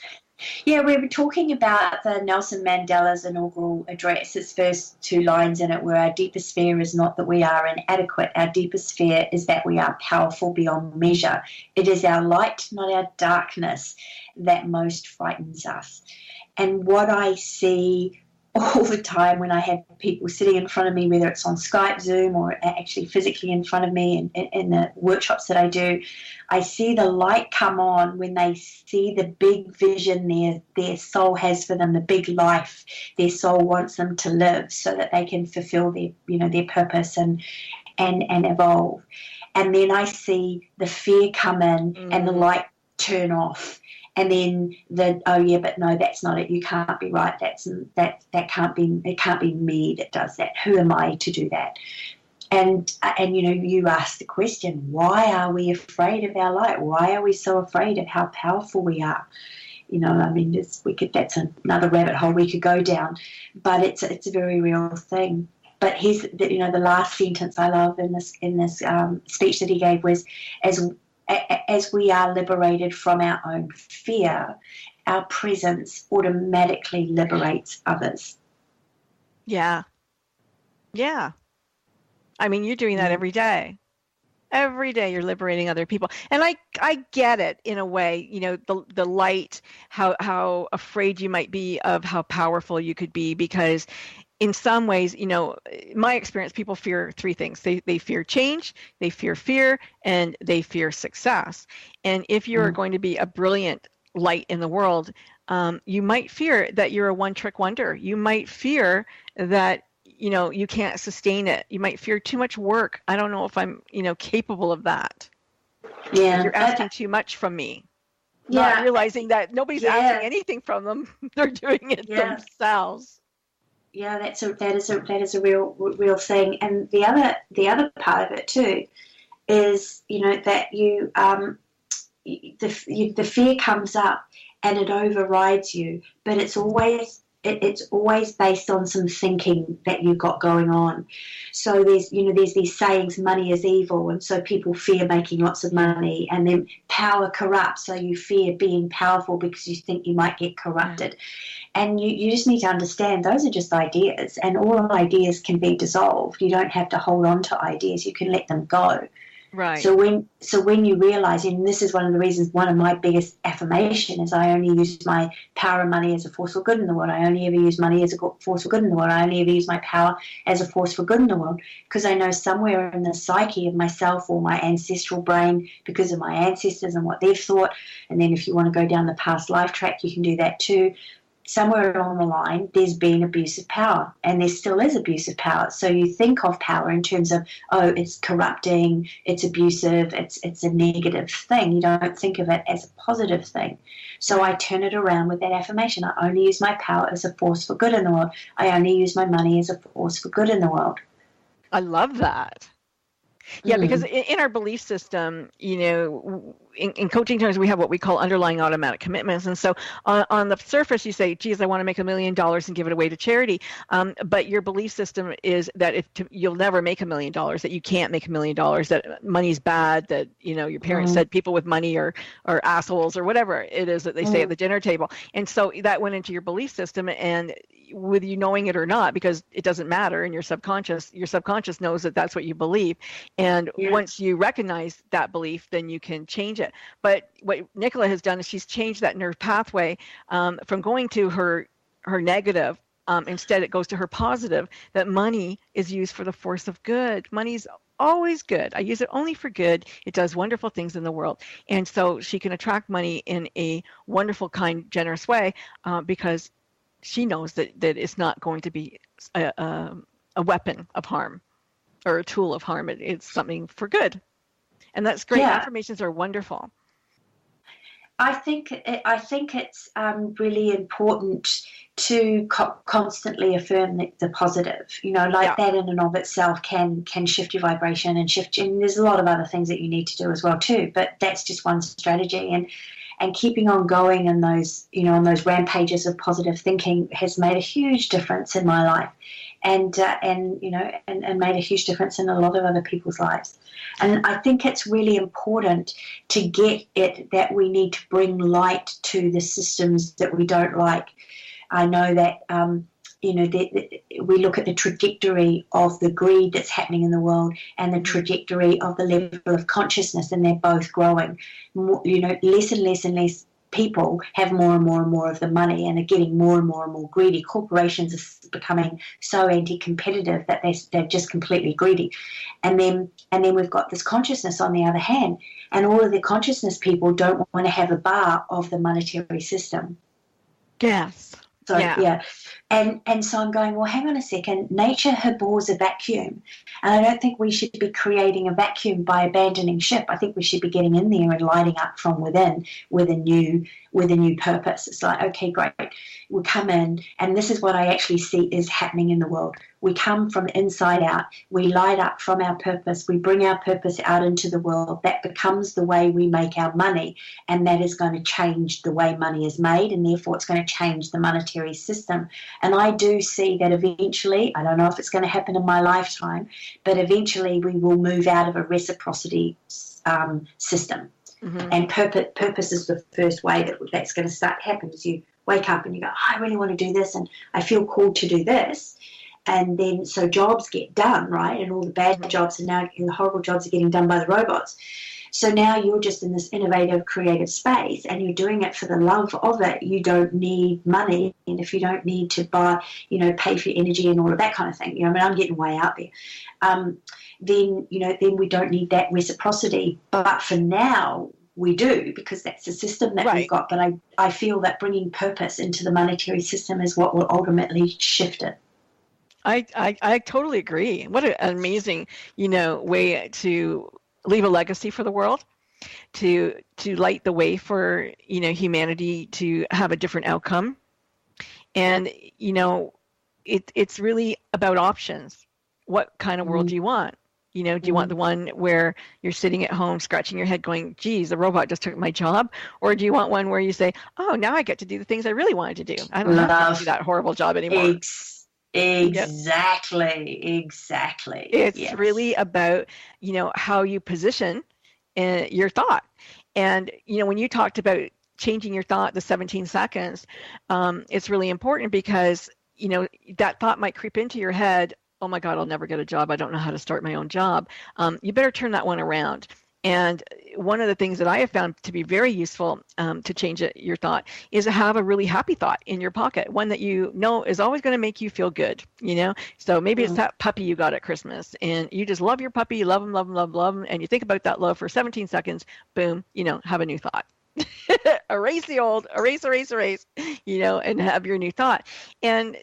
Yeah, we were talking about the Nelson Mandela's inaugural address. His first two lines in it were, "Our deepest fear is not that we are inadequate. Our deepest fear is that we are powerful beyond measure. It is our light, not our darkness, that most frightens us." And what I see all the time when I have people sitting in front of me, whether it's on Skype, Zoom, or actually physically in front of me in the workshops that I do, I see the light come on when they see the big vision their soul has for them, the big life their soul wants them to live, so that they can fulfill their purpose and evolve. And then I see the fear come in and the light turn off. And then but no, that's not it. You can't be right. That can't be. It can't be me that does that. Who am I to do that? And you ask the question: why are we afraid of our light? Why are we so afraid of how powerful we are? That's another rabbit hole we could go down, but it's a very real thing. But here's the last sentence I love in this speech that he gave was, as we are liberated from our own fear, our presence automatically liberates others. Yeah. Yeah. I mean, you're doing that every day. Every day you're liberating other people. And I get it in a way, the light, how afraid you might be of how powerful you could be, because in some ways, in my experience, people fear three things. They fear change, they fear, and they fear success. And if you're going to be a brilliant light in the world, you might fear that you're a one-trick wonder. You might fear that, you can't sustain it. You might fear too much work. I don't know if I'm, capable of that. Yeah. You're asking too much from me. Yeah. Not realizing that nobody's asking anything from them. They're doing it themselves. Yeah, that is a real thing. And the other part of it too is that the fear comes up and it overrides you, but it's always based on some thinking that you've got going on. So there's these sayings, money is evil, and so people fear making lots of money, and then power corrupts, so you fear being powerful because you think you might get corrupted. And you just need to understand those are just ideas, and all ideas can be dissolved. You don't have to hold on to ideas. You can let them go. Right. So when you realize, and this is one of the reasons, one of my biggest affirmation is I only use my power and money as a force for good in the world. I only ever use money as a force for good in the world. I only ever use my power as a force for good in the world, because I know somewhere in the psyche of myself or my ancestral brain, because of my ancestors and what they've thought, and then if you want to go down the past life track, you can do that too. Somewhere along the line, there's been abuse of power, and there still is abuse of power. So you think of power in terms of, it's corrupting, it's abusive, it's a negative thing. You don't think of it as a positive thing. So I turn it around with that affirmation. I only use my power as a force for good in the world. I only use my money as a force for good in the world. I love that. Yeah, because in our belief system, in coaching terms, we have what we call underlying automatic commitments. And so on the surface, you say, geez, I want to make $1 million and give it away to charity. But your belief system is that you'll never make $1 million, that you can't make $1 million, that money's bad, that, your parents said people with money are assholes or whatever it is that they say at the dinner table. And so that went into your belief system, and with you knowing it or not, because it doesn't matter in your subconscious knows that that's what you believe. And once you recognize that belief, then you can change it. But what Nicola has done is she's changed that nerve pathway from going to her negative. Instead, it goes to her positive, that money is used for the force of good. Money's always good. I use it only for good. It does wonderful things in the world. And so she can attract money in a wonderful, kind, generous way because she knows that it's not going to be a weapon of harm or a tool of harm. It's something for good. And that's great. Yeah. Affirmations are wonderful. I think it's really important to constantly affirm the positive. That in and of itself can shift your vibration and shift. And there's a lot of other things that you need to do as well too. But that's just one strategy. And keeping on going in those on those rampages of positive thinking has made a huge difference in my life, and made a huge difference in a lot of other people's lives. And I think it's really important to get it that we need to bring light to the systems that we don't like. I know that, we look at the trajectory of the greed that's happening in the world and the trajectory of the level of consciousness, and they're both growing. Less and less and less people have more and more and more of the money and are getting more and more and more greedy. Corporations are becoming so anti-competitive that they're just completely greedy. And then we've got this consciousness on the other hand, and all of the consciousness people don't want to have a bar of the monetary system. Yes. So, yeah. And so I'm going, well, hang on a second. Nature abhors a vacuum. And I don't think we should be creating a vacuum by abandoning ship. I think we should be getting in there and lighting up from within with a new purpose. It's like, okay, great. We come in, and this is what I actually see is happening in the world. We come from the inside out. We light up from our purpose. We bring our purpose out into the world. That becomes the way we make our money, and that is going to change the way money is made, and therefore it's going to change the monetary system. And I do see that eventually, I don't know if it's going to happen in my lifetime, but eventually we will move out of a reciprocity system. Mm-hmm. And purpose is the first way that's going to start happening. Is you wake up and you go, I really want to do this, and I feel called to do this. And then so jobs get done, right? And all the bad jobs and now the horrible jobs are getting done by the robots. So now you're just in this innovative, creative space, and you're doing it for the love of it. You don't need money, and if you don't need to buy, pay for your energy and all of that kind of thing. I'm getting way out there. Then we don't need that reciprocity. But for now, we do, because that's the system that we've got. But I feel that bringing purpose into the monetary system is what will ultimately shift it. I totally agree. What an amazing, way to leave a legacy for the world, to light the way for, humanity to have a different outcome. And, it's really about options. What kind of world do you want? Do you want the one where you're sitting at home scratching your head going, geez, the robot just took my job? Or do you want one where you say, oh, now I get to do the things I really wanted to do. I don't have to do that horrible job anymore. Exactly. It's really about, how you position your thought. And, when you talked about changing your thought, the 17 seconds, it's really important because, that thought might creep into your head. Oh my God, I'll never get a job. I don't know how to start my own job. You better turn that one around. And one of the things that I have found to be very useful to change your thought is to have a really happy thought in your pocket, one that you know is always going to make you feel good, So maybe it's that puppy you got at Christmas, and you just love your puppy, you love him, and you think about that love for 17 seconds, boom, have a new thought. Erase the old, erase, and have your new thought. And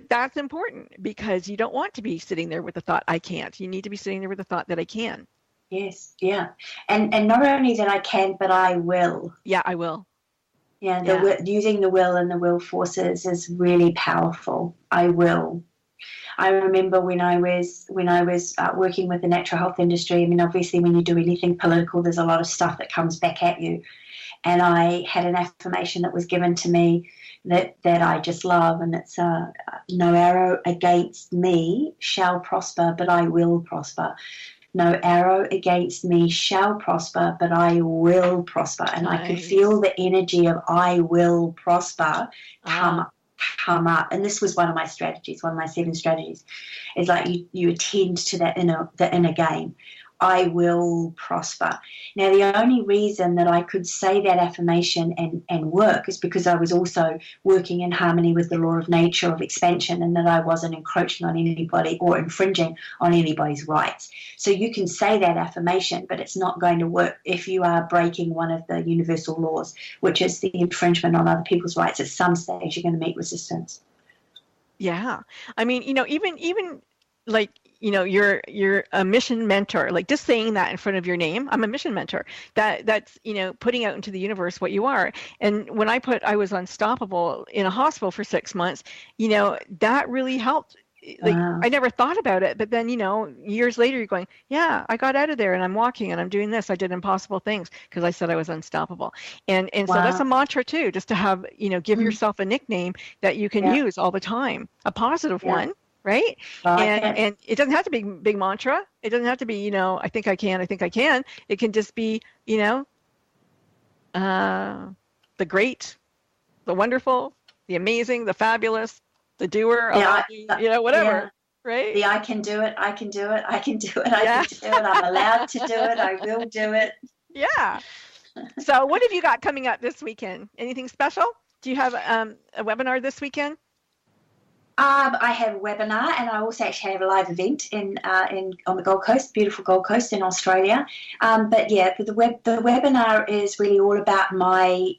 that's important because you don't want to be sitting there with the thought, I can't. You need to be sitting there with the thought that I can. Yes, yeah. And not only that I can, but I will. Yeah, I will. Yeah, using the will and the will forces is really powerful. I will. I remember when I was working with the natural health industry, obviously when you do anything political, there's a lot of stuff that comes back at you. And I had an affirmation that was given to me that I just love, and it's no arrow against me shall prosper, but I will prosper. No arrow against me shall prosper, but I will prosper. And nice. I could feel the energy of I will prosper come up. And this was one of my strategies, one of my 7 strategies. It's like you attend to the inner game. I will prosper. Now, the only reason that I could say that affirmation and work is because I was also working in harmony with the law of nature of expansion, and that I wasn't encroaching on anybody or infringing on anybody's rights. So you can say that affirmation, but it's not going to work if you are breaking one of the universal laws, which is the infringement on other people's rights. At some stage, you're going to meet resistance. Yeah. Even like, you're a mission mentor. Like just saying that in front of your name, I'm a mission mentor. That's putting out into the universe what you are. And when I was unstoppable in a hospital for 6 months, that really helped. Like I never thought about it, but then years later you're going, yeah, I got out of there and I'm walking and I'm doing this. I did impossible things because I said I was unstoppable. And so that's a mantra too, just to have give yourself a nickname that you can use all the time, a positive one, right? And it doesn't have to be big mantra. It doesn't have to be I think I can. It can just be the great, the wonderful, the amazing, the fabulous, the doer, whatever, right? The I can do it, I can do it, I can do it, I can do it, I'm allowed to do it, I will do it. Yeah. So what have you got coming up this weekend? Anything special? Do you have a webinar this weekend? I have a webinar, and I also actually have a live event on the Gold Coast, beautiful Gold Coast in Australia. But the webinar is really all about my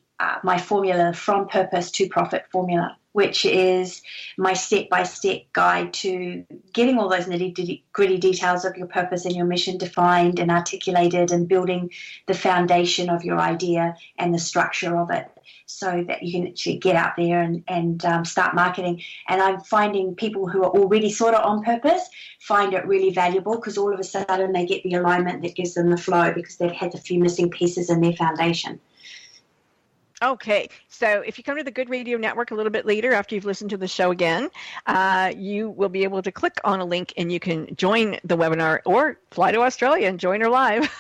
formula, from purpose to profit formula, which is my step-by-step guide to getting all those nitty-gritty details of your purpose and your mission defined and articulated, and building the foundation of your idea and the structure of it, so that you can actually get out there and start marketing. And I'm finding people who are already sort of on purpose find it really valuable, because all of a sudden they get the alignment that gives them the flow, because they've had a few missing pieces in their foundation. Okay, so if you come to the Good Radio Network a little bit later after you've listened to the show again, you will be able to click on a link and you can join the webinar, or fly to Australia and join her live.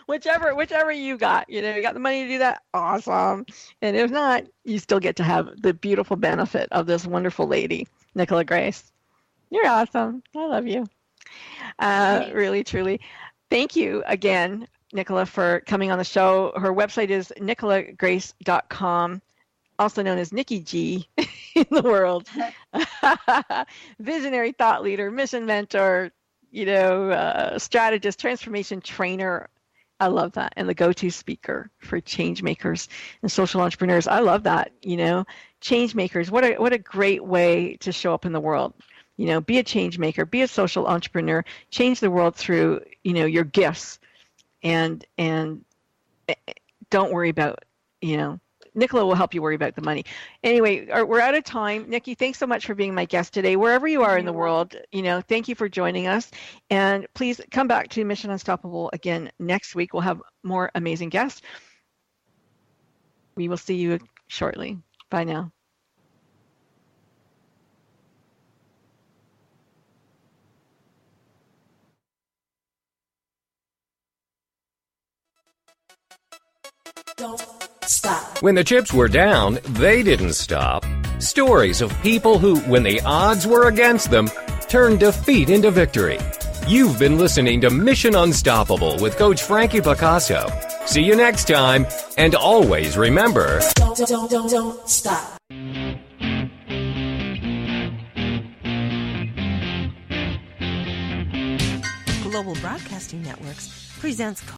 whichever you got. You got the money to do that, awesome. And if not, you still get to have the beautiful benefit of this wonderful lady, Nicola Grace. You're awesome. I love you. Really, truly. Thank you again, Nicola, for coming on the show. Her website is nicolagrace.com, also known as Nikki G in the world. Visionary thought leader, mission mentor, strategist, transformation trainer. I love that. And the go-to speaker for change makers and social entrepreneurs. I love that. Change makers. What a great way to show up in the world. Be a change maker, be a social entrepreneur, change the world through, your gifts. And don't worry about, Nicola will help you worry about the money. Anyway, we're out of time. Nikki, thanks so much for being my guest today. Wherever you are in the world, thank you for joining us. And please come back to Mission Unstoppable again next week. We'll have more amazing guests. We will see you shortly. Bye now. Don't stop. When the chips were down, they didn't stop. Stories of people who, when the odds were against them, turned defeat into victory. You've been listening to Mission Unstoppable with Coach Frankie Picasso. See you next time, and always remember... Don't stop. Global Broadcasting Networks presents